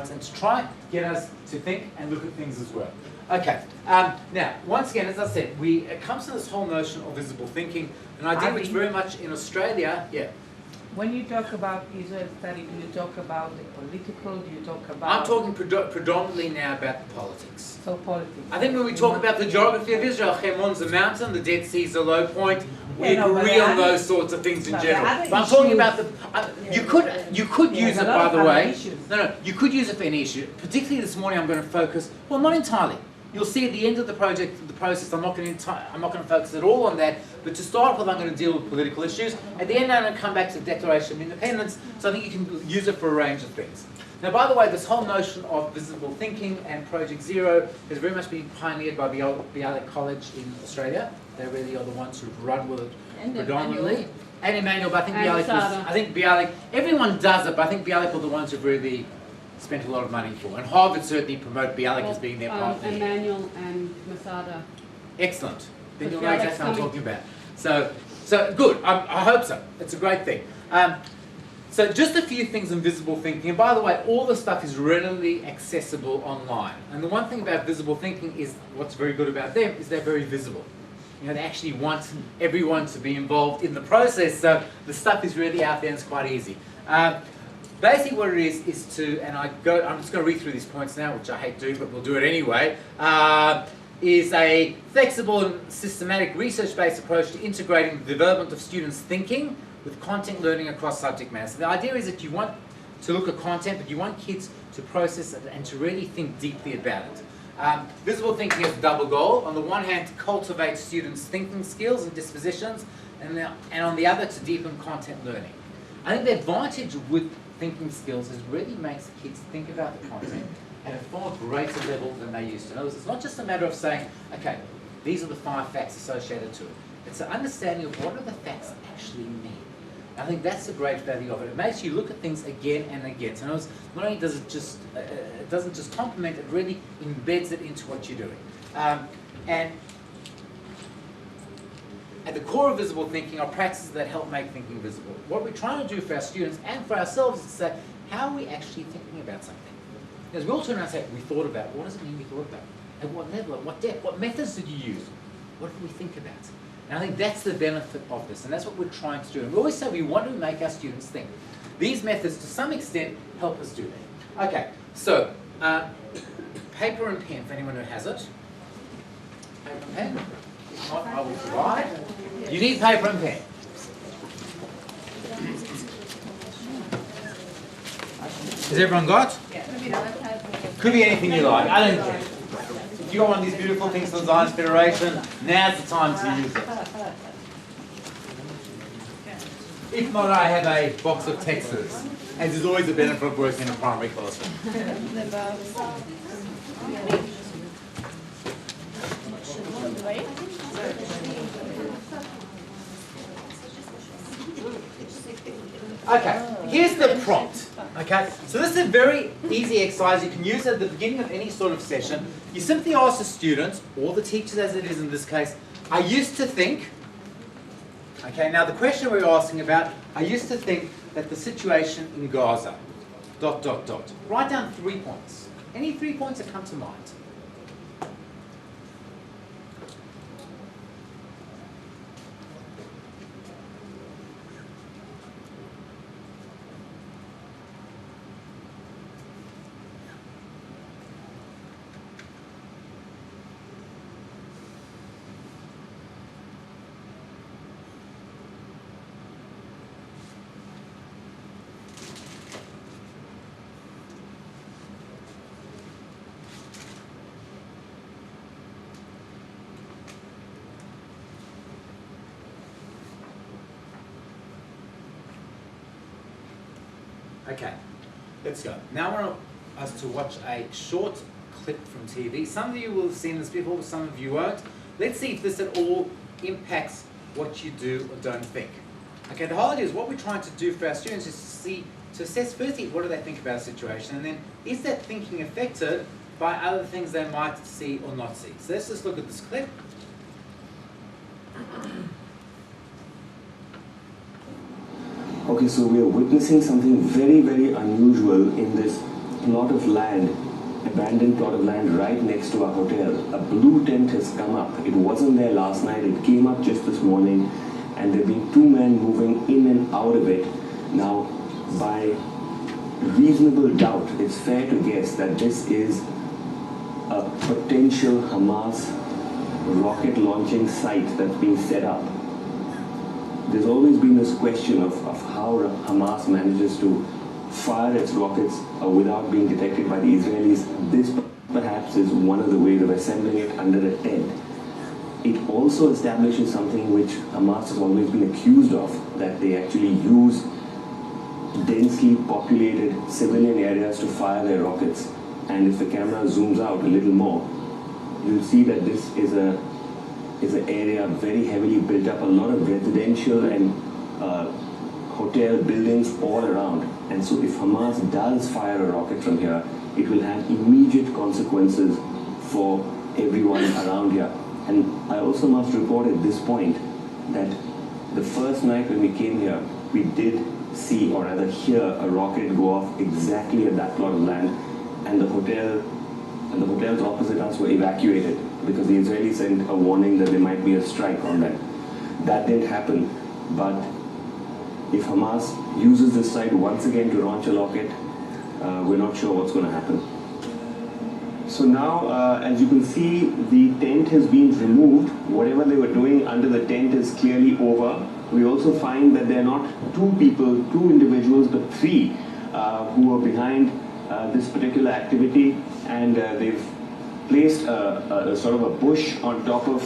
points and to try and get us to think and look at things as well. Okay, now, once again, as I said, it comes to this whole notion of visible thinking, an idea which very much in Australia, When you talk about Israel study, do you talk about the political, do you talk about... I'm talking predominantly now about the politics. So politics. I think when we talk about the geography of Israel, Chemon's a mountain, the Dead Sea is a low point, we Yeah, no, agree on those sorts of things in general. But I'm talking about the... you could use it, by the way. No, you could use it for any issue. Particularly this morning I'm going to focus, well, not entirely. You'll see at the end of the process, I'm not going to focus at all on that, but to start with, I'm going to deal with political issues. At the end, I'm going to come back to the Declaration of Independence, so I think you can use it for a range of things. Now, by the way, this whole notion of visible thinking and Project Zero has very much been pioneered by Bialik College in Australia. They really are the ones who've run with it predominantly. And Emmanuel, but I think Bialik, everyone does it, but I think Bialik were the ones who've really spent a lot of money for. And Harvard certainly promote Bialik as being their partner. Emmanuel and Masada. Excellent. Then you'll know exactly what I'm talking about. So good. I hope so. It's a great thing. So just a few things on visible thinking. And by the way, all the stuff is readily accessible online. And the one thing about visible thinking is, what's very good about them is they're very visible. You know, they actually want everyone to be involved in the process. So the stuff is really out there and it's quite easy. Basically what it is to, and I'm just going to read through these points now, which I hate doing, but we'll do it anyway, is a flexible and systematic research-based approach to integrating the development of students' thinking with content learning across subject matter. So the idea is that you want to look at content, but you want kids to process it and to really think deeply about it. Visible thinking has a double goal. On the one hand, to cultivate students' thinking skills and dispositions, and on the other, to deepen content learning. I think the advantage with thinking skills is really makes the kids think about the content at a far greater level than they used to. In other words, it's not just a matter of saying, okay, these are the 5 facts associated to it. It's an understanding of what do the facts actually mean. I think that's the great value of it. It makes you look at things again and again. So in other words, not only does it just, it doesn't just complement, it really embeds it into what you're doing. And at the core of visible thinking are practices that help make thinking visible. What we're trying to do for our students and for ourselves is to say, how are we actually thinking about something? Because we all turn around and say, we thought about it. What does it mean we thought about it? At what level? At what depth? What methods did you use? What did we think about? And I think that's the benefit of this, and that's what we're trying to do. And we always say we want to make our students think. These methods, to some extent, help us do that. Okay, so paper and pen, for anyone who has it. Paper and pen. If not, I will provide. You need paper and pen. Has everyone got? Could be anything you like. I don't care. If you got one of these beautiful things from the Zionist Federation, now's the time to use it. If not, I have a box of texts. And there's always a benefit of working in a primary classroom. Okay, here's the prompt. Okay, so this is a very easy exercise you can use at the beginning of any sort of session. You simply ask the students, or the teachers as it is in this case, I used to think, okay, now the question we're asking about, I used to think that the situation in Gaza, ... Write down 3 points. Any 3 points that come to mind. Okay, let's go. Now I want us to watch a short clip from TV. Some of you will have seen this before, some of you won't. Let's see if this at all impacts what you do or don't think. Okay, the whole idea is what we're trying to do for our students is to assess firstly, what do they think about a situation, and then is that thinking affected by other things they might see or not see. So let's just look at this clip. Okay, so we are witnessing something very, very unusual in this plot of land, abandoned plot of land right next to our hotel. A blue tent has come up. It wasn't there last night. It came up just this morning, and there have been two men moving in and out of it. Now, by reasonable doubt, it's fair to guess that this is a potential Hamas rocket launching site that's being set up. There's always been this question of how Hamas manages to fire its rockets without being detected by the Israelis. This perhaps is one of the ways of assembling it under a tent. It also establishes something which Hamas has always been accused of, that they actually use densely populated civilian areas to fire their rockets. And if the camera zooms out a little more, you'll see that this is an area very heavily built up, a lot of residential and hotel buildings all around. And so if Hamas does fire a rocket from here, it will have immediate consequences for everyone around here. And I also must report at this point that the first night when we came here, we did see, or rather hear, a rocket go off exactly at that plot of land, and the hotels opposite us were evacuated because the Israelis sent a warning that there might be a strike on them. That didn't happen, but if Hamas uses this site once again to launch a rocket, we're not sure what's going to happen. So now, as you can see, the tent has been removed. Whatever they were doing under the tent is clearly over. We also find that there are not two individuals, but three who are behind this particular activity, and they've placed a sort of a bush on top of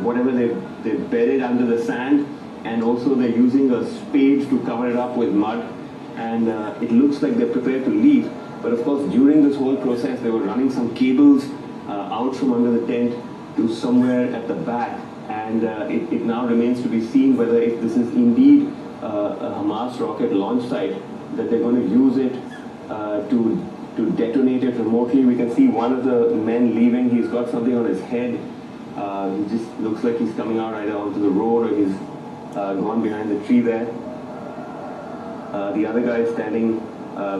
whatever they've buried under the sand, and also they're using a spade to cover it up with mud, and it looks like they're prepared to leave. But of course, during this whole process, they were running some cables out from under the tent to somewhere at the back, and it now remains to be seen whether if this is indeed a Hamas rocket launch site, that they're going to use it to detonate it remotely. We can see one of the men leaving. He's got something on his head. He just looks like he's coming out either onto the road, or he's gone behind the tree there. The other guy is standing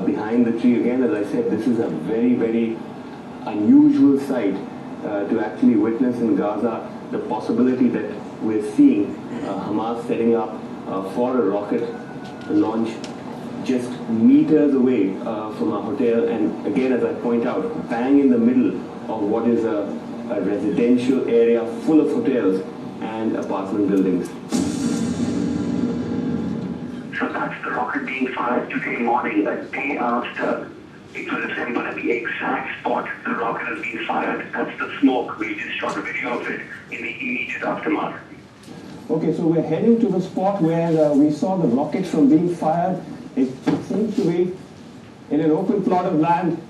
behind the tree. Again, as I said, this is a very, very unusual sight to actually witness in Gaza. The possibility that we're seeing Hamas setting up for a rocket launch just meters away from our hotel, and again, as I point out, bang in the middle of what is a residential area full of hotels and apartment buildings. So that's the rocket being fired today morning, a day after it was assembled at the exact spot the rocket has been fired. That's the smoke. We just shot a video of it in the immediate aftermath. Okay, so we're heading to the spot where we saw the rocket from being fired. It seems to be in an open plot of land,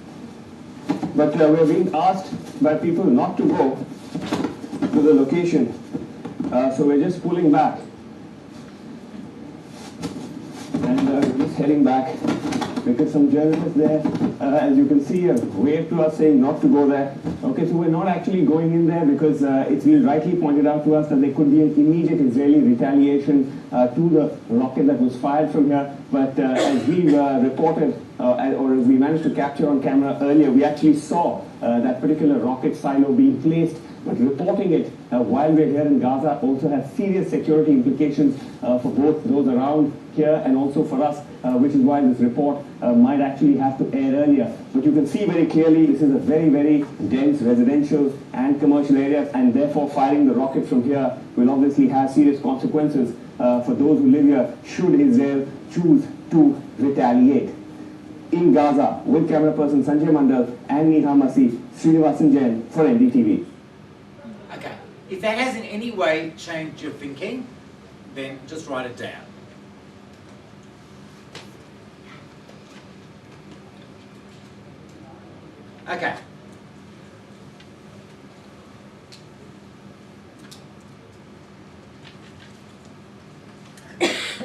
but we're being asked by people not to go to the location. So we're just pulling back. And we're just heading back because some journalists there, as you can see, have waved to us saying not to go there. Okay, so we're not actually going in there because it's been rightly pointed out to us that there could be an immediate Israeli retaliation to the rocket that was fired from here. But as we reported, or as we managed to capture on camera earlier, we actually saw that particular rocket silo being placed. But reporting it while we're here in Gaza also has serious security implications for both those around here and also for us, which is why this report might actually have to air earlier. But you can see very clearly this is a very, very dense residential and commercial area, and therefore firing the rocket from here will obviously have serious consequences for those who live here should Israel choose to retaliate. In Gaza, with camera person Sanjay Mandal and Neha Masih, Srinivasan Jain for NDTV. Okay, if that has in any way changed your thinking, then just write it down. Okay.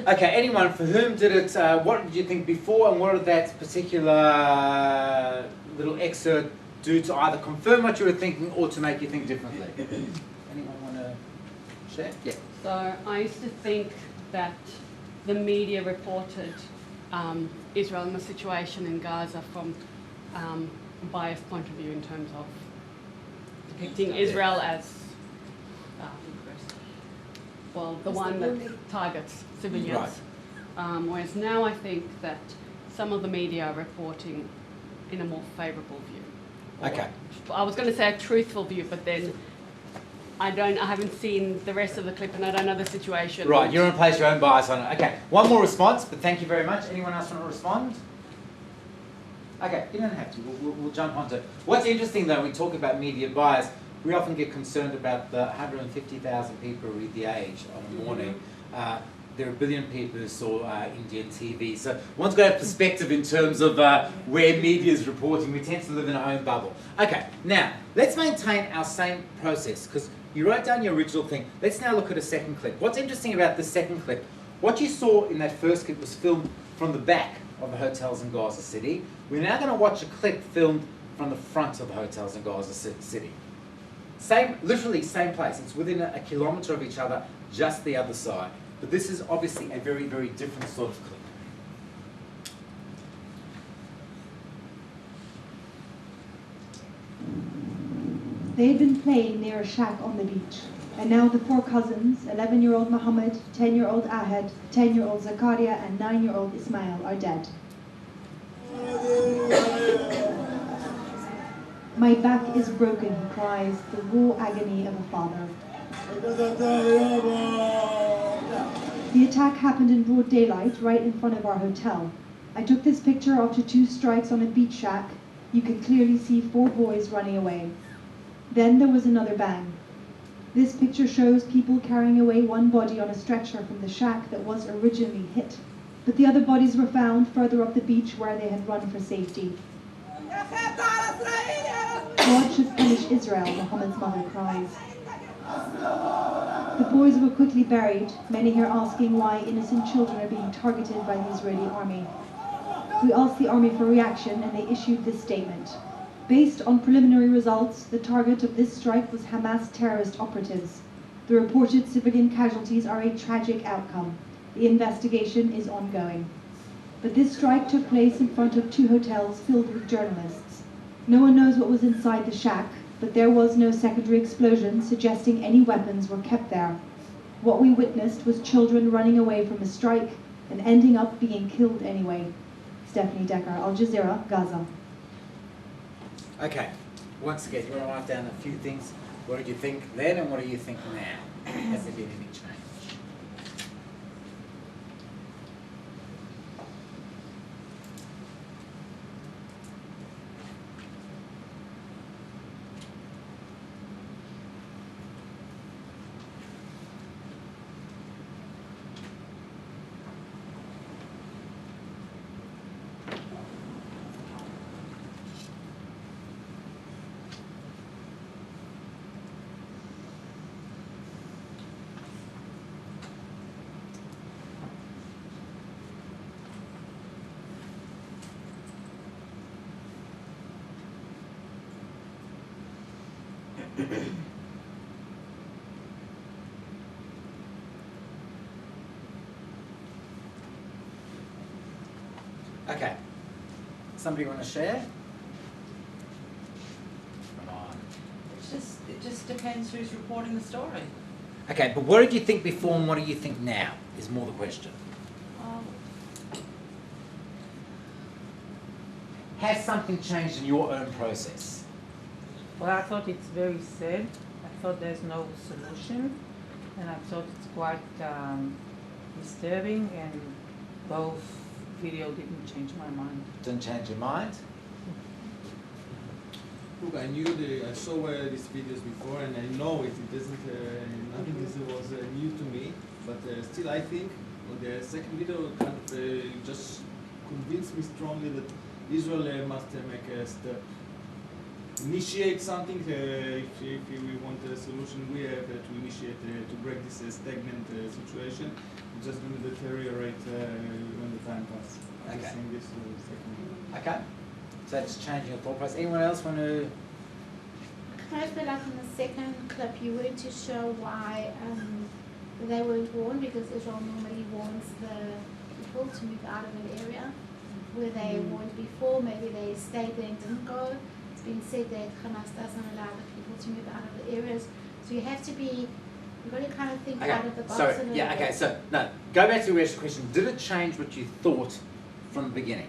Okay, anyone, for whom did it, what did you think before, and what did that particular little excerpt do to either confirm what you were thinking or to make you think differently? Anyone want to share? Yeah. So I used to think that the media reported Israel and the situation in Gaza from a biased point of view in terms of depicting Israel as, well, the one that targets civilians. Right. Whereas now I think that some of the media are reporting in a more favourable view. Okay. I was going to say a truthful view, but then I haven't seen the rest of the clip and I don't know the situation. Right, you're going to place your own bias on it. Okay, one more response, but thank you very much. Anyone else want to respond? Okay, you don't have to. We'll jump onto it. What's interesting, though, when we talk about media bias, we often get concerned about the 150,000 people who read The Age on the morning. There are a billion people who saw Indian TV. So one's got to have perspective in terms of where media is reporting. We tend to live in our own bubble. Okay, now, let's maintain our same process, because you wrote down your original thing. Let's now look at a second clip. What's interesting about the second clip, what you saw in that first clip was filmed from the back of the hotels in Gaza City. We're now going to watch a clip filmed from the front of the hotels in Gaza City. Literally same place. It's within a kilometre of each other, just the other side. But this is obviously a very, very different sort of clip. They had been playing near a shack on the beach, and now the four cousins, 11-year-old Mohammed, 10-year-old Ahad, 10-year-old Zakaria, and 9-year-old Ismail, are dead. My back is broken, he cries, the raw agony of a father. The attack happened in broad daylight, right in front of our hotel. I took this picture after 2 strikes on a beach shack. You can clearly see 4 boys running away. Then there was another bang. This picture shows people carrying away one body on a stretcher from the shack that was originally hit. But the other bodies were found further up the beach where they had run for safety. God should punish Israel, Muhammad's mother cries. The boys were quickly buried, many here asking why innocent children are being targeted by the Israeli army. We asked the army for reaction and they issued this statement. Based on preliminary results, the target of this strike was Hamas terrorist operatives. The reported civilian casualties are a tragic outcome. The investigation is ongoing. But this strike took place in front of 2 hotels filled with journalists. No one knows what was inside the shack, but there was no secondary explosion suggesting any weapons were kept there. What we witnessed was children running away from a strike and ending up being killed anyway. Stephanie Decker, Al Jazeera, Gaza. Okay, once again, you want to write down a few things. What did you think then and what do you think now? Has there been any change? Okay. Somebody want to share? Come on. It just depends who's reporting the story. Okay, but what did you think before and what do you think now is more the question. Has something changed in your own process? Well, I thought it's very sad. I thought there's no solution, and I thought it's quite disturbing, and both video didn't change my mind. Didn't change your mind? Look, I saw these videos before, and I know it doesn't, nothing was new to me, but still I think the second video kind of just convinced me strongly that Israel must make a step, initiate something. If we want a solution, we have to initiate to break this stagnant situation. It's just going to deteriorate when the time passes. Okay. I think this second video. Okay. So that's changing your thought process. Anyone else want to? I feel like in the second clip you were to show why they weren't warned, because Israel normally warns the people to move out of an area. where they weren't before. Maybe they stayed there and didn't go. It's been said that Hamas doesn't allow the people to move out of the areas. So you have to be, you've got to kind of think out of the box a little bit. So, no, go back to your original question. Did it change what you thought from the beginning?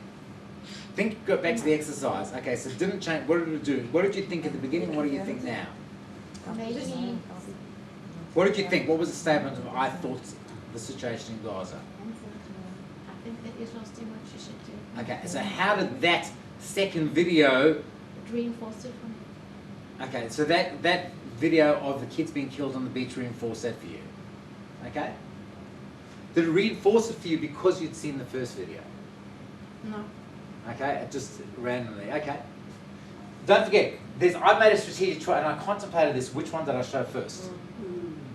Go back to the exercise. Okay, so it didn't change. What did it do? What did you think at the beginning? What do you think now? Maybe. What did you think? What was the statement of I thought the situation in Gaza? I think that Israel's doing what she should do. Okay, so how did that second video... It reinforced it for me. Okay, so that video of the kids being killed on the beach reinforced that for you? Okay? Did it reinforce it for you because you'd seen the first video? No. Okay, just randomly. Okay. Don't forget, I made a strategic choice, and I contemplated this. Which one did I show first?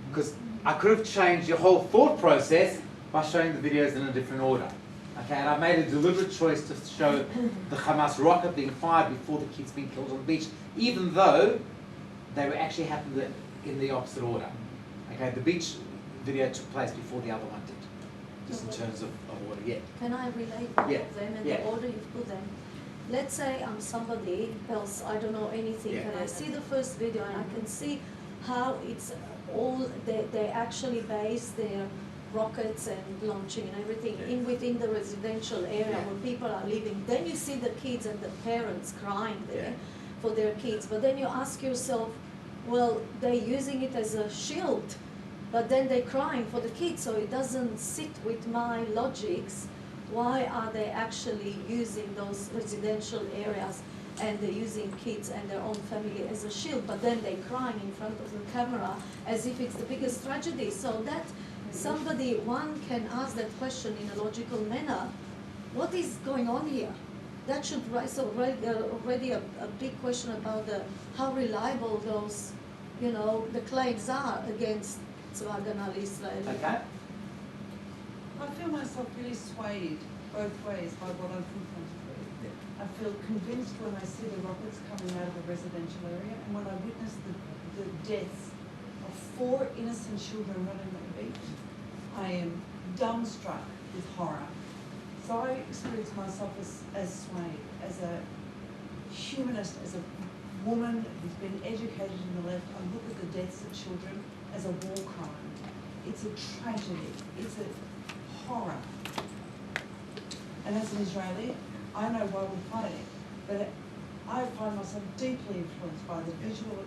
Because I could have changed your whole thought process by showing the videos in a different order. Okay, and I made a deliberate choice to show the Hamas rocket being fired before the kids being killed on the beach, even though they were actually happened in the opposite order. Okay, the beach video took place before the other one did, just in terms of order. Yeah. Can I relate both Yeah. of them and Yeah. the order you put them? Let's say I'm somebody else, I don't know anything, Yeah. and I see the first video and I can see how it's all, they actually base their rockets and launching and everything within the residential area where people are living. Then you see the kids and the parents crying there for their kids. But then you ask yourself, well, they're using it as a shield, but then they're crying for the kids, so it doesn't sit with my logics. Why are they actually using those residential areas and they're using kids and their own family as a shield, but then they're crying in front of the camera as if it's the biggest tragedy? So that one can ask that question in a logical manner. What is going on here? That should raise already a big question about how reliable those, the claims are against Tzva Hagana Israel. Okay. I feel myself really swayed both ways by what I've confronted. I feel convinced when I see the rockets coming out of a residential area, and when I witness the deaths of 4 innocent children running on the beach, I am dumbstruck with horror. So I experience myself as swayed, as a humanist, as a woman who's been educated in the left. I look at the deaths of children as a war crime. It's a tragedy. It's a horror. And as an Israeli, I know why we're fighting, but I find myself deeply influenced by the visual.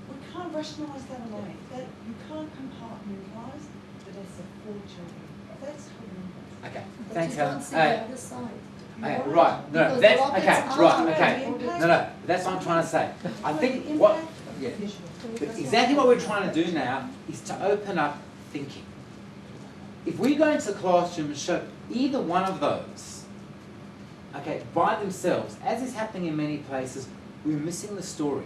We can't rationalise that away. That you can't compartmentalise the deaths of 4 children. That's horrendous. Okay. But Thanks, you Helen. don't see the other side. Okay, right. No, Because that's the rockets okay. are Right. very Okay. impactful. No. That's what I'm trying to say. I think what. Yeah. Exactly what we're trying to do now is to open up thinking. If we go into the classroom and show either one of those, okay, by themselves, as is happening in many places, we're missing the story.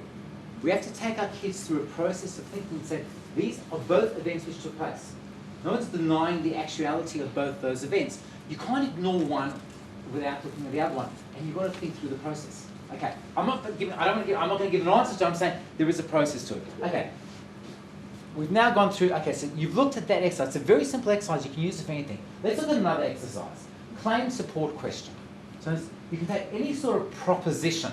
We have to take our kids through a process of thinking and say, these are both events which took place. No one's denying the actuality of both those events. You can't ignore one without looking at the other one, and you've got to think through the process. Okay, I'm not going to give an answer to it. I'm saying there is a process to it. Okay, we've now gone through. Okay, so you've looked at that exercise. It's a very simple exercise. You can use it for anything. Let's look at another exercise. Claim support question. So you can take any sort of proposition,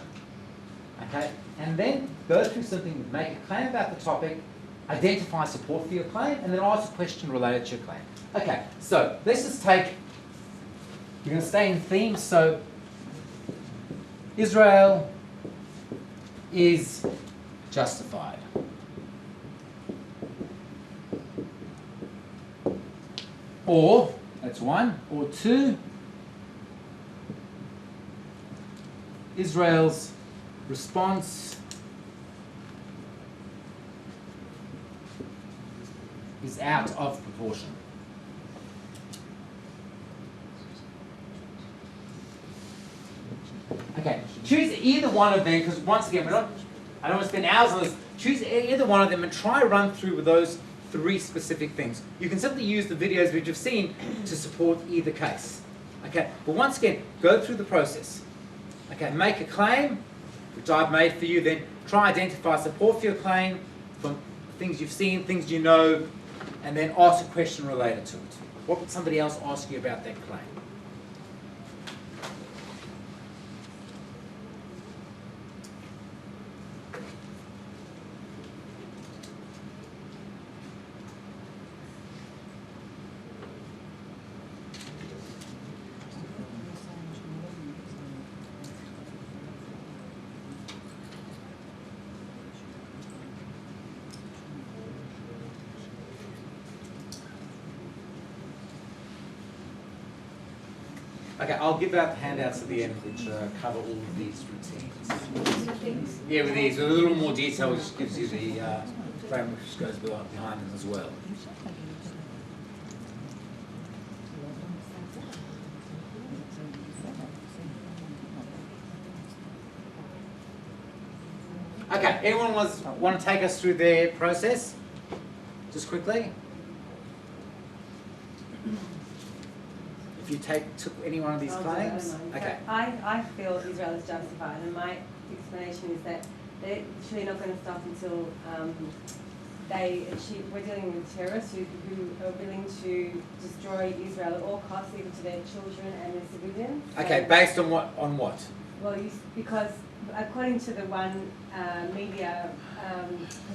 okay, and then go through something, make a claim about the topic, identify support for your claim, and then ask a question related to your claim. Okay, so let's just take. We're going to stay in theme. So Israel is justified. Or, that's one, or 2, Israel's response is out of proportion. Okay, choose either one of them, because once again, I don't want to spend hours on this. Choose either one of them and try to run through with those 3 specific things. You can simply use the videos which you've seen to support either case. Okay, but once again, go through the process. Okay, make a claim, which I've made for you, then try identify support for your claim from things you've seen, things you know, and then ask a question related to it. What would somebody else ask you about that claim? Okay, I'll give out the handouts at the end which cover all of these routines. Yeah, with these, with a little more detail, which gives you the framework which goes behind them as well. Okay, anyone want to take us through their process? Just quickly. If you took any one of these claims? Okay. I feel Israel is justified, and my explanation is that they're actually not going to stop until we're dealing with terrorists who are willing to destroy Israel at all costs, even to their children and their civilians. Okay, based on what? On what? Well, because according to the one media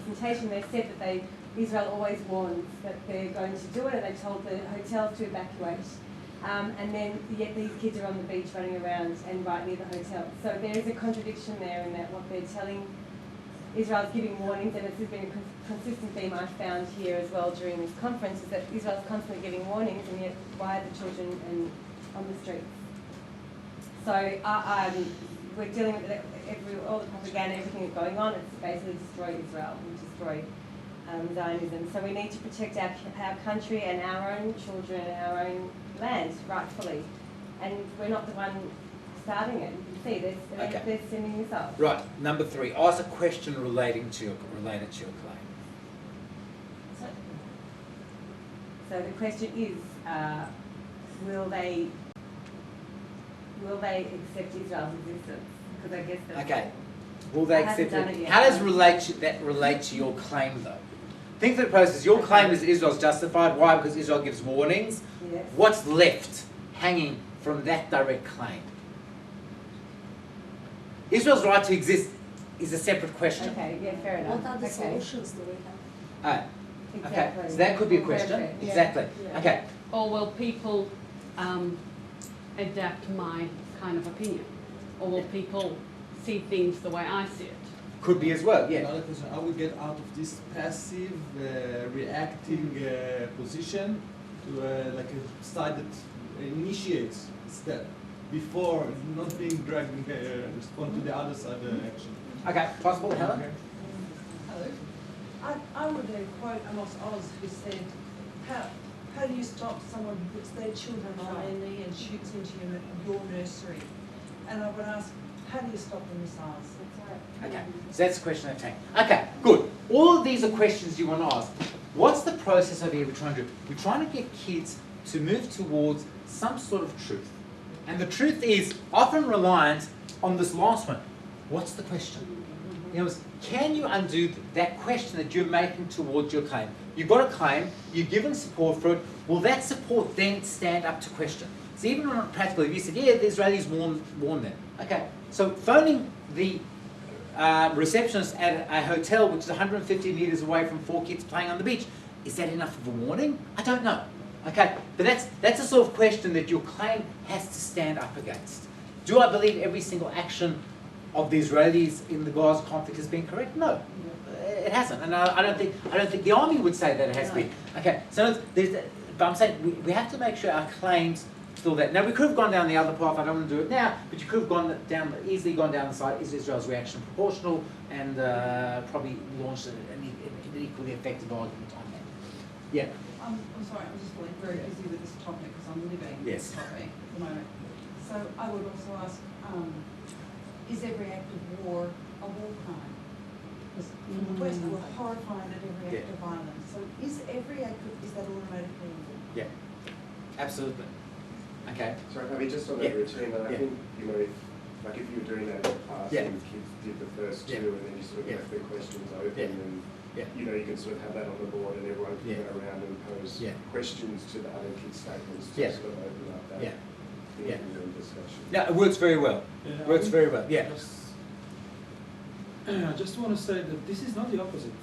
presentation, they said that Israel always warns that they're going to do it, and they told the hotels to evacuate. And then yet these kids are on the beach running around and right near the hotel. So there is a contradiction there in that what they're telling, Israel's giving warnings, and this has been a consistent theme I've found here as well during this conference, is that Israel's constantly giving warnings, and yet why are the children on the streets? So we're dealing with all the propaganda, everything that's going on. It's basically destroy Israel and destroy Zionism. So we need to protect our country and our own children and our own land rightfully. And we're not the one starting it. You can see they're sending missiles. Right. Number 3. Ask a question related to your claim. So the question is, will they accept Israel's existence? Because I guess that's okay. Will they accept it? Yet. How does that relate to your claim, though? Think of the process. Your claim is that Israel's justified. Why? Because Israel gives warnings. Yes. What's left hanging from that direct claim? Israel's right to exist is a separate question. Okay, yeah, fair enough. What other solutions do we have? Exactly. Okay, so that could be a question. Yeah. Exactly. Yeah. Okay. Or will people adapt my kind of opinion? Or will people see things the way I see it? Could be as well, yeah. Another question, how we get out of this passive, reacting position to like a side that initiates a step before not being dragged respond to the other side action. Okay, possible, Helen? Hello. I would quote Amos Oz, who said, how do you stop someone who puts their children on their knee and shoots into your nursery? And I would ask, how do you stop the missiles? Okay, so that's the question I've taken. Okay, good. All of these are questions you want to ask. What's the process over here we're trying to do? We're trying to get kids to move towards some sort of truth. And the truth is often reliant on this last one. What's the question? You know, can you undo that question that you're making towards your claim? You've got a claim, you're given support for it. Will that support then stand up to question? So even on practical, if you said, yeah, the Israelis warned them. Okay, so phoning the receptionist at a hotel which is 150 meters away from 4 kids playing on the beach, is that enough of a warning? I don't know. Okay, but that's a sort of question that your claim has to stand up against. Do I believe every single action of the Israelis in the Gaza conflict has been correct? No, it hasn't, and I don't think the army would say that it has been. Okay, so but I'm saying we have to make sure our claims still that. Now we could have gone down the other path. I don't want to do it now, but you could have easily gone down the side. Is Israel's reaction proportional? And probably launched an equally effective argument on that. Yeah. I'm sorry, I'm just feeling very busy with this topic because I'm living this topic at the moment. So I would also ask, is every act of war a war crime? Because in the West, we're horrified at every act of violence. So is every act is that automatically a war? Yeah, absolutely. Okay. Sorry, I mean, just on that routine, I think, you know, if you were doing that in the past and kids did the first two and then you sort of left their questions open and you know, you can sort of have that on the board and everyone can go around and pose questions to the other kids' statements to sort of open up that discussion. Yeah, it works very well. Yeah, works very well, yeah. I just want to say that this is not the opposite.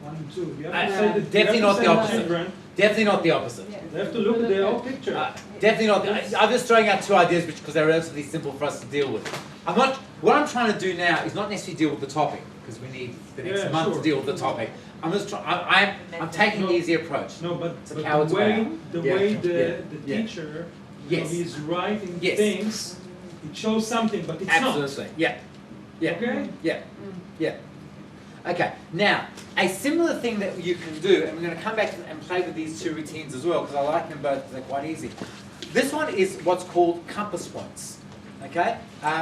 1 and 2. You have to say that definitely not the opposite. Children. Definitely not the opposite. They have to look at the whole picture. Definitely not. I'm just throwing out 2 ideas because they're relatively simple for us to deal with. What I'm trying to do now is not necessarily deal with the topic because we need the next month to deal with the topic. I'm just I'm taking the easy approach. No, but it's the way the way teacher Yes. He's writing Yes. things, it shows something, but it's not. Absolutely. Yeah. Yeah. Okay? Yeah. Yeah. Okay. Now, a similar thing that you can do, and we're going to come back and play with these two routines as well, because I like them both, they're quite easy. This one is what's called compass points. Okay?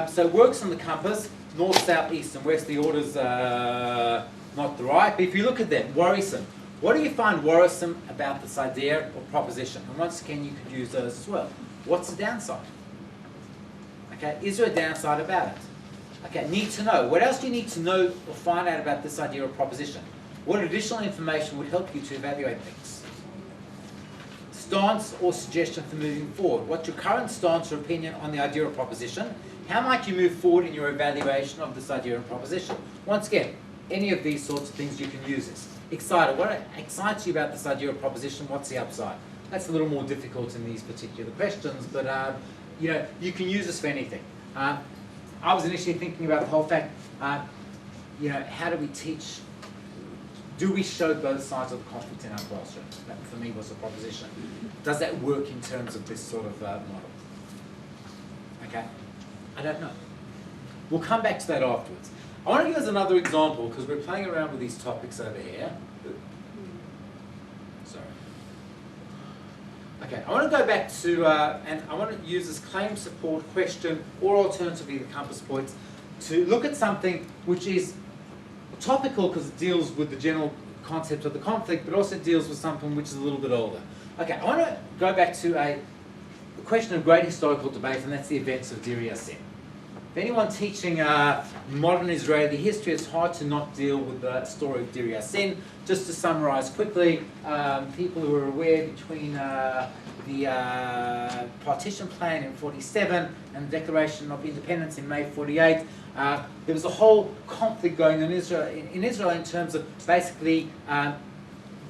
So it works on the compass, north, south, east, and west. The order's not the right, but if you look at them, worrisome. What do you find worrisome about this idea or proposition? And once again, you could use those as well. What's the downside? Okay, is there a downside about it? Okay, need to know. What else do you need to know or find out about this idea or proposition? What additional information would help you to evaluate things? Stance or suggestion for moving forward. What's your current stance or opinion on the idea or proposition? How might you move forward in your evaluation of this idea or proposition? Once again, any of these sorts of things you can use this. Excited. What excites you about this idea or proposition? What's the upside? That's a little more difficult in these particular questions, but you know, you can use this for anything. I was initially thinking about the whole fact, you know, how do we teach? Do we show both sides of the conflict in our classroom? That for me was a proposition. Does that work in terms of this sort of model? Okay, I don't know. We'll come back to that afterwards. I want to give us another example because we're playing around with these topics over here. Sorry. Okay, I want to go back to, and I want to use this claim support question or alternatively the compass points to look at something which is topical because it deals with the general concept of the conflict, but also deals with something which is a little bit older. Okay, I want to go back to a question of great historical debate, and that's the events of Deir Yassin. If anyone teaching modern Israeli history, it's hard to not deal with the story of Deir Yassin. Just to summarize quickly, people who are aware between the partition plan in 47 and the Declaration of Independence in May 48, there was a whole conflict going on in Israel in terms of basically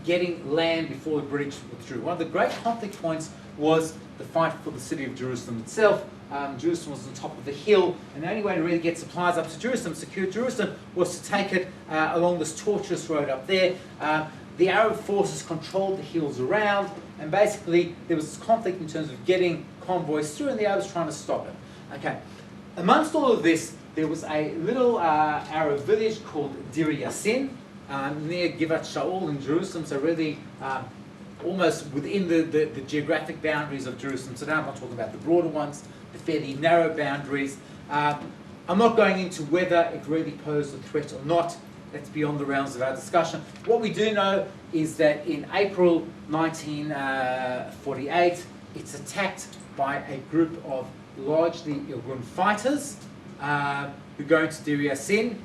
getting land before the British withdrew. One of the great conflict points was the fight for the city of Jerusalem itself. Jerusalem was on top of the hill, and the only way to really get supplies up to Jerusalem, secure Jerusalem, was to take it along this tortuous road up there. The Arab forces controlled the hills around, and basically there was this conflict in terms of getting convoys through, and the Arabs trying to stop it. Okay. Amongst all of this, there was a little Arab village called Deir Yassin near Givat Shaul in Jerusalem, so really almost within the geographic boundaries of Jerusalem. So now I'm not talking about the broader ones, the fairly narrow boundaries. I'm not going into whether it really posed a threat or not. That's beyond the realms of our discussion. What we do know is that in April 1948, it's attacked by a group of largely Irgun fighters who go into Deir Yassin.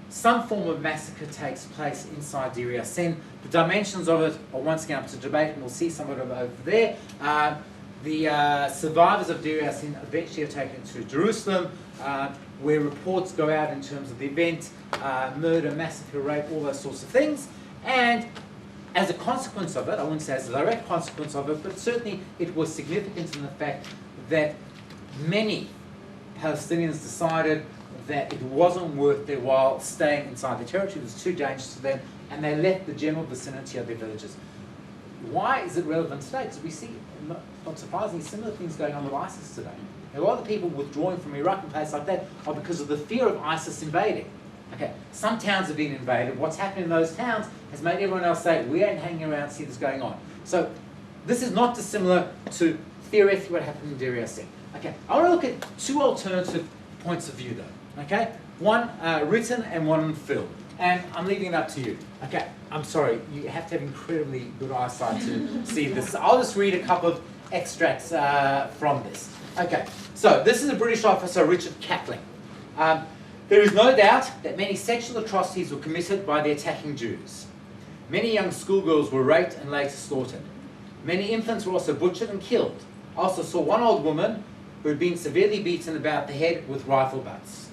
Some form of massacre takes place inside Deir Yassin. The dimensions of it are once again up to debate, and we'll see some of it over there. The survivors of Deir Yassin eventually are taken to Jerusalem, where reports go out in terms of the event, murder, massacre, rape, all those sorts of things. And as a consequence of it, I wouldn't say as a direct consequence of it, but certainly it was significant in the fact that many Palestinians decided that it wasn't worth their while staying inside the territory. It was too dangerous to them, and they left the general vicinity of their villages. Why is it relevant today? Because we see, not surprisingly, similar things going on with ISIS today. A lot of the people withdrawing from Iraq and places like that are because of the fear of ISIS invading. Okay, some towns have been invaded. What's happened in those towns has made everyone else say, we ain't hanging around to see this going on. So this is not dissimilar to theoretically what happened in Deir Yassin. Okay, I want to look at two alternative points of view though. Okay, one written and one on film. And I'm leaving it up to you. Okay, I'm sorry, you have to have incredibly good eyesight to see this. I'll just read a couple of extracts from this. Okay, so this is a British officer, Richard Catling. There is no doubt that many sexual atrocities were committed by the attacking Jews. Many young schoolgirls were raped and later slaughtered. Many infants were also butchered and killed. I also saw one old woman who had been severely beaten about the head with rifle butts.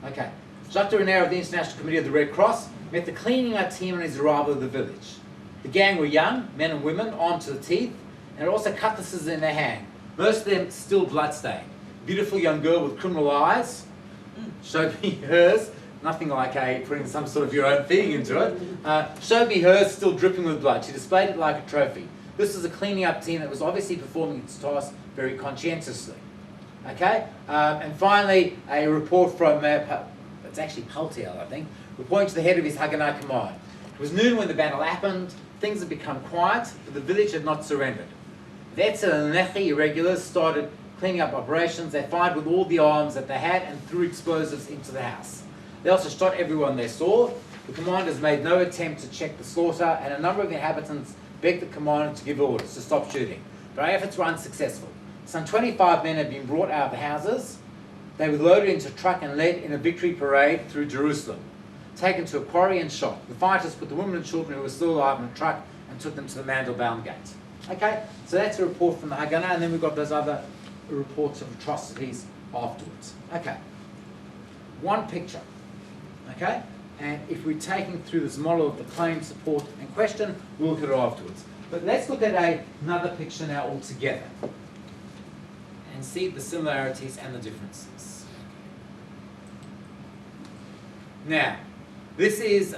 Okay, Jacques Renner of the International Committee of the Red Cross met the cleaning up team on his arrival at the village. The gang were young, men and women, armed to the teeth, and had also cutlasses in their hand. Most of them still bloodstained. Beautiful young girl with criminal eyes showed me hers, nothing like putting some sort of your own feeling into it. Showed me hers still dripping with blood. She displayed it like a trophy. This is a cleaning up team that was obviously performing its task very conscientiously. Okay? And finally, a report from, it's actually Paltiel, I think, reporting to the head of his Haganah command. It was noon when the battle happened. Things had become quiet, but the village had not surrendered. The Etzel and Nechi irregulars started cleaning up operations. They fired with all the arms that they had and threw explosives into the house. They also shot everyone they saw. The commanders made no attempt to check the slaughter, and a number of inhabitants begged the commander to give orders to stop shooting. But our efforts were unsuccessful. Some 25 men had been brought out of the houses. They were loaded into a truck and led in a victory parade through Jerusalem, taken to a quarry and shot. The fighters put the women and children who were still alive in a truck and took them to the Mandelbaum gate. Okay, so that's a report from the Haganah, and then we've got those other reports of atrocities afterwards. Okay, one picture. Okay, and if we're taking through this model of the claim, support, and question, we'll look at it afterwards. But let's look at another picture now altogether and see the similarities and the differences. Now, this is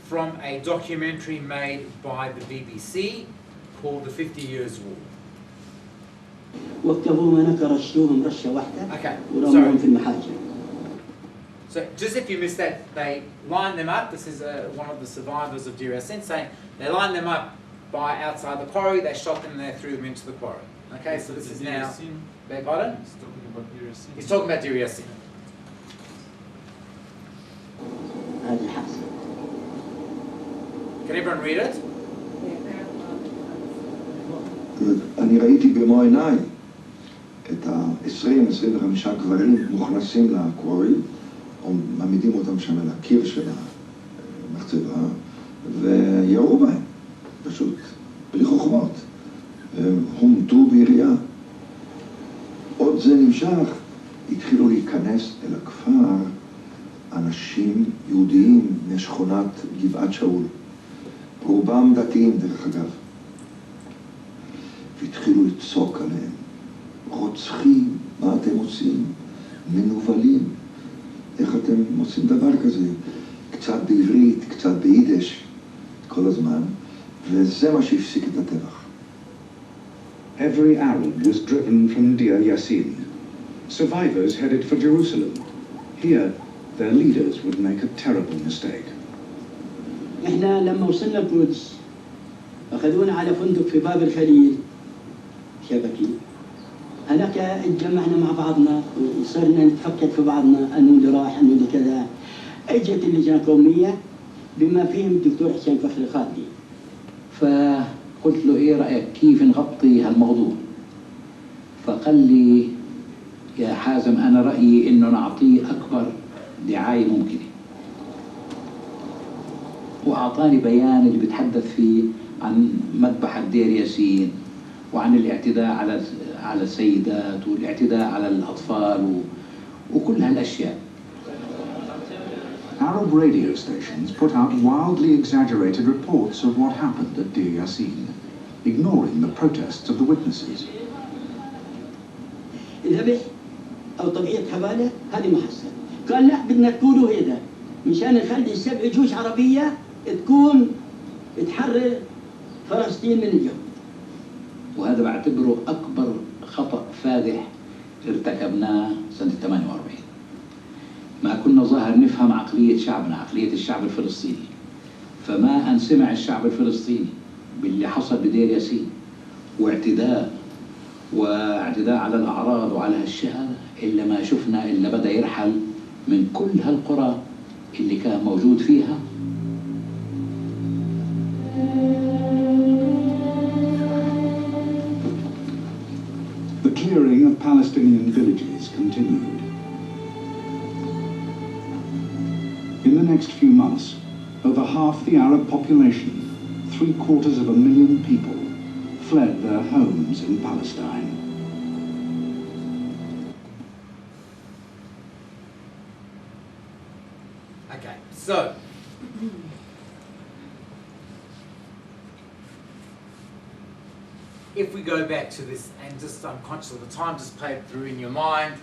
from a documentary made by the BBC called The 50 Years' War. Okay, sorry. So just if you missed that, they lined them up. This is one of the survivors of Deir Yassin saying they lined them up by outside the quarry, they shot them and they threw them into the quarry. Okay, so this is now... Beg pardon? He's talking about Deir Yassin. He's talking about Deir Yassin. Can everyone read it? אני ראיתי במו עיניי את ה-20-25 גברים מוכנסים לקורי, או מעמידים אותם שם על הקיר של המחצבה, וירו בהם, פשוט, בלי חוכמות. הם הומתו בירייה. עוד זה נמשך, התחילו להיכנס אל הכפר אנשים יהודיים משכונת גבעת שאול. רובם דתיים דרך אגב. והתחילו לצעוק עליהם. רוצחים, מה אתם עושים? מנובלים. איך אתם עושים דבר כזה? קצת בעברית, קצת ביידיש, כל הזמן, וזה מה שהפסיק את הטבח. Every Arab was driven from Deir Yassin. Survivors headed for Jerusalem. Here, their leaders would make a terrible mistake. احنا لما وصلنا القدس اخذونا على فندق في باب الخليل شبكي. هناك اتجمعنا مع بعضنا وصرنا نتفكر في بعضنا انه اللي راح انه اللي كذا. اجت اللجنه القوميه بما فيهم الدكتور حسين فخري خالدي. فقلت له ايه رايك كيف نغطي هالموضوع؟ فقال لي يا حازم انا رايي انه نعطيه اكبر دعايه ممكنه. واعطاني بيان اللي بيتحدث فيه عن مذبحه دير ياسين وعن الاعتداء على السيدات والاعتداء على الاطفال وكل هالاشياء. Arab radio stations put out wildly exaggerated reports of what happened at Deir Yassin, ignoring the protests of the witnesses. الذبح او تضعية حبالة هذه ما حصل. قال لا بدنا تقولوا هذا مشان نخلي 7 جيوش عربية تكون تحرر فلسطين من اليوم. وهذا بعتبره أكبر خطأ فادح ارتكبناه سنة 48. ما كنا ظاهر نفهم عقلية شعبنا، عقلية الشعب الفلسطيني. فما أن سمع الشعب الفلسطيني باللي حصل بدير ياسين واعتداء على الأعراض وعلى هالشيء إلا ما شفنا إلا بدأ يرحل من كل هالقرى اللي كان موجود فيها. The clearing of Palestinian villages continued. In the next few months, over half the Arab population, 750,000 people, fled their homes in Palestine. Okay, so if we go back to this, and just I'm conscious of the time, just play it through in your mind.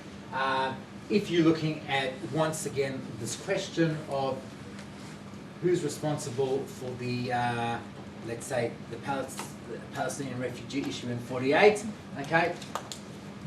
If you're looking at, once again, this question of who's responsible for the let's say, the Palestinian refugee issue in 48, okay?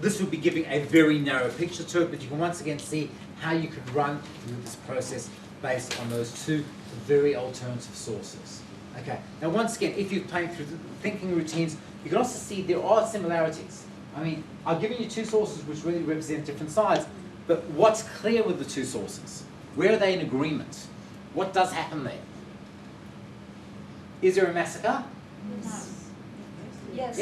This would be giving a very narrow picture to it, but you can once again see how you could run through this process based on those two very alternative sources. Okay, now once again, if you're playing through the thinking routines, you can also see there are similarities. I mean, I've given you two sources which really represent different sides, but what's clear with the two sources? Where are they in agreement? What does happen there? Is there a massacre? Yes. Yes,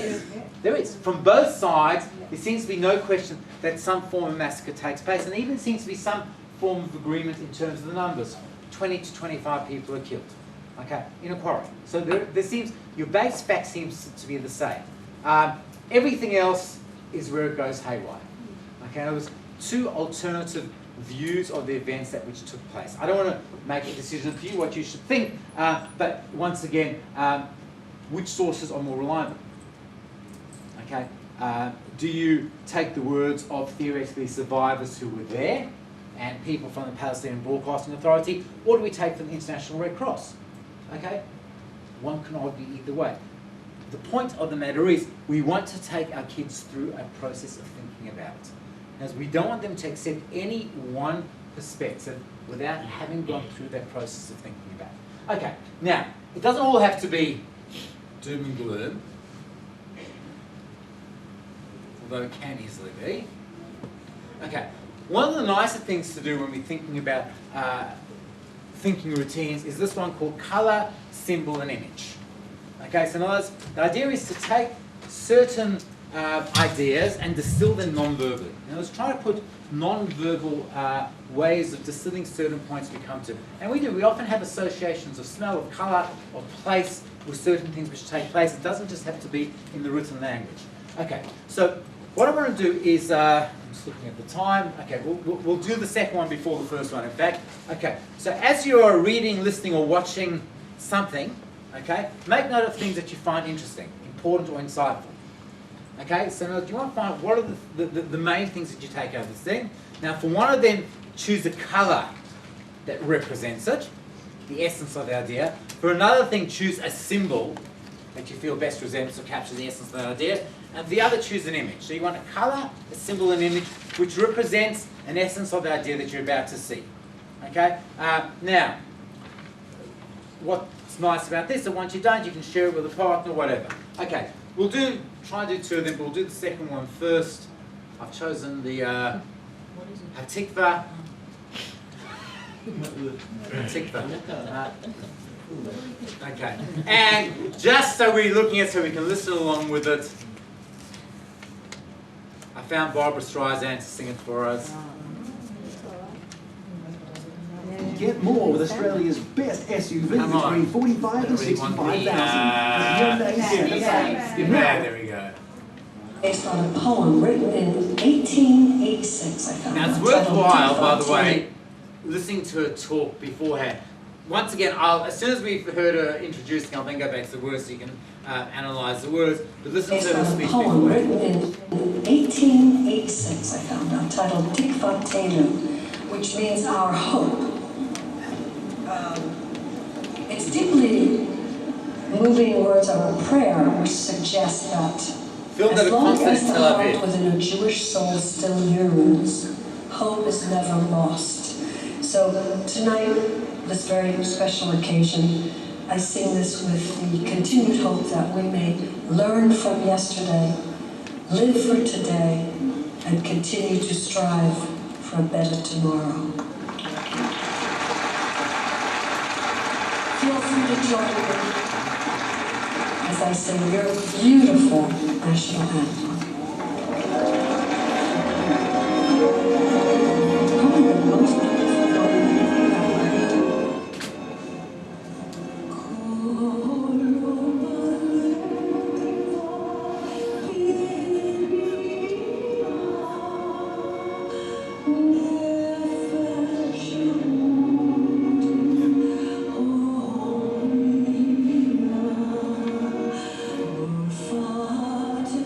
there is. From both sides, there seems to be no question that some form of massacre takes place, and even seems to be some form of agreement in terms of the numbers. 20 to 25 people are killed, okay, in a quarrel. So there seems, your base fact seems to be the same. Everything else is where it goes haywire. Okay, there was two alternative views of the events that which took place. I don't want to make a decision for you what you should think, but once again, which sources are more reliable? Okay, do you take the words of theoretically survivors who were there and people from the Palestinian Broadcasting Authority, or do we take from the International Red Cross? Okay, one can argue either way. The point of the matter is we want to take our kids through a process of thinking about it, as we don't want them to accept any one perspective without having gone through that process of thinking about it. Okay, now, it doesn't all have to be doom and gloom, although it can easily be. Okay, one of the nicer things to do when we're thinking about thinking routines is this one called colour, symbol and image. Okay, so in other words, the idea is to take certain ideas and distill them non-verbally. Now let's try to put non-verbal ways of distilling certain points we come to. And we often have associations of smell, of colour, of place with certain things which take place. It doesn't just have to be in the written language. Okay, so what I want to do is, I'm just looking at the time. Okay, we'll do the second one before the first one, in fact. Okay, so as you're reading, listening or watching something, okay, make note of things that you find interesting, important or insightful. Okay, so now do you want to find what are the main things that you take out of this thing? Now for one of them, choose a colour that represents it, the essence of the idea. For another thing, choose a symbol that you feel best represents or captures the essence of that idea. And for the other, choose an image. So you want a colour, a symbol, an image, which represents an essence of the idea that you're about to see. Okay? Now, what's nice about this, that once you're done, you can share it with a partner or whatever. Okay, we'll try and do two of them, but we'll do the second one first. I've chosen the Hatikva. Hatikva. Okay, and just so we're looking at so we can listen along with it, I found Barbara Streisand to sing it for us. Get more with Australia's best SUV between 45 and 65,000. Yeah, there we go. Based on a poem written in 1886, I found. Now it's worthwhile, by the way, listening to her talk beforehand. Once again, as soon as we've heard her introducing, I'll then go back to the words so you can analyse the words. But listen to her speech beforehand. Poem written in 1886, I found out, titled Tikvatenu, which means our hope. It's deeply moving words of a prayer which suggest that as long as the heart within a Jewish soul still yearns, hope is never lost. So tonight, this very special occasion, I sing this with the continued hope that we may learn from yesterday, live for today, and continue to strive for a better tomorrow. Feel free to join me as I sing your beautiful national anthem. Father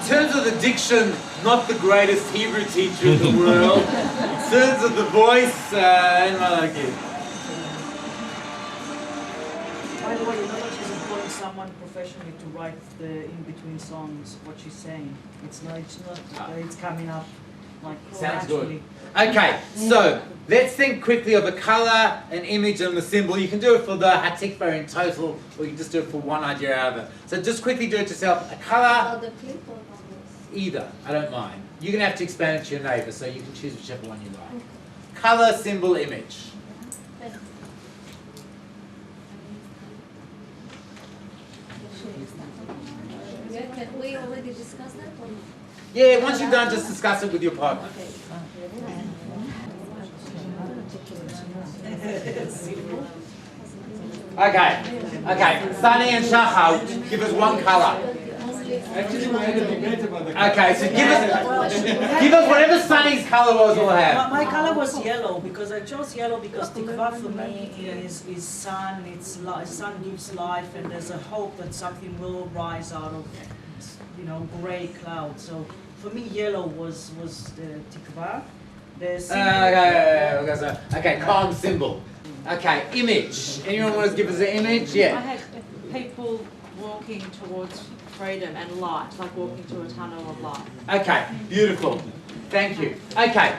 terms of the diction, not the greatest Hebrew teacher in the world. In terms of the voice, and I like it. By the way, you know that she's employing someone professionally to write the in-between songs, what she's saying. It's not it's coming up like Sounds naturally. good. Okay, so let's think quickly of a colour, an image, and the symbol. You can do it for the Hatikva in total, or you can just do it for one idea out of it. So just quickly do it yourself. A colour, either, I don't mind. You're going to have to expand it to your neighbour, so you can choose whichever one you like. Colour, symbol, image. Can we already discuss that? Or? Yeah, once you've done, just discuss it with your partner. Okay, Sunny and Shachar, give us one colour. Actually, we had a debate about the color. Okay, so give us whatever Sunny's colour was, we'll have. My color was yellow because I chose yellow because tikva for me is sun. It's sun gives life, and there's a hope that something will rise out of grey clouds. So for me, yellow was the tikva. Okay, calm symbol. Okay, image. Anyone want to give us an image? Yeah. I had people walking towards freedom and light, like walking to a tunnel of light. Okay, beautiful. Thank you. Okay,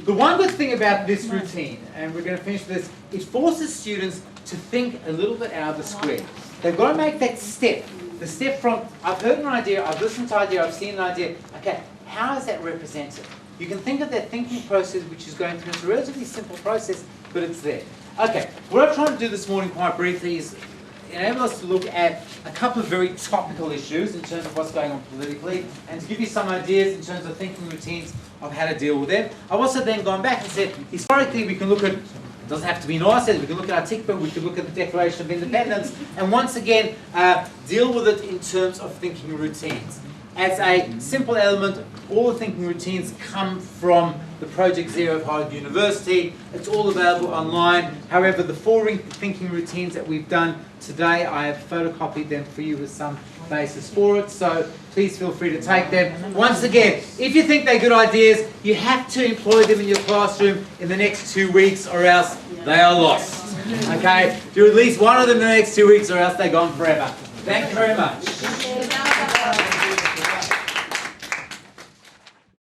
the one good thing about this routine, and we're going to finish this, it forces students to think a little bit out of the square. They've got to make that step. The step from, I've heard an idea, I've listened to an idea, I've seen an idea. Okay, how is that represented? You can think of that thinking process which is going through. It's a relatively simple process, but it's there. Okay, what I'm trying to do this morning quite briefly is enable us to look at a couple of very topical issues in terms of what's going on politically, and to give you some ideas in terms of thinking routines of how to deal with them. I've also then gone back and said, historically we can look at, it doesn't have to be NOAA, we can look at our Tikva, we can look at the Declaration of Independence, and once again deal with it in terms of thinking routines. As a simple element, all the thinking routines come from the Project Zero of Harvard University. It's all available online. However, the 4 thinking routines that we've done today, I have photocopied them for you with some basis for it. So please feel free to take them. Once again, if you think they're good ideas, you have to employ them in your classroom in the next 2 weeks, or else they are lost. Okay? Do at least one of them in the next 2 weeks, or else they're gone forever. Thank you very much.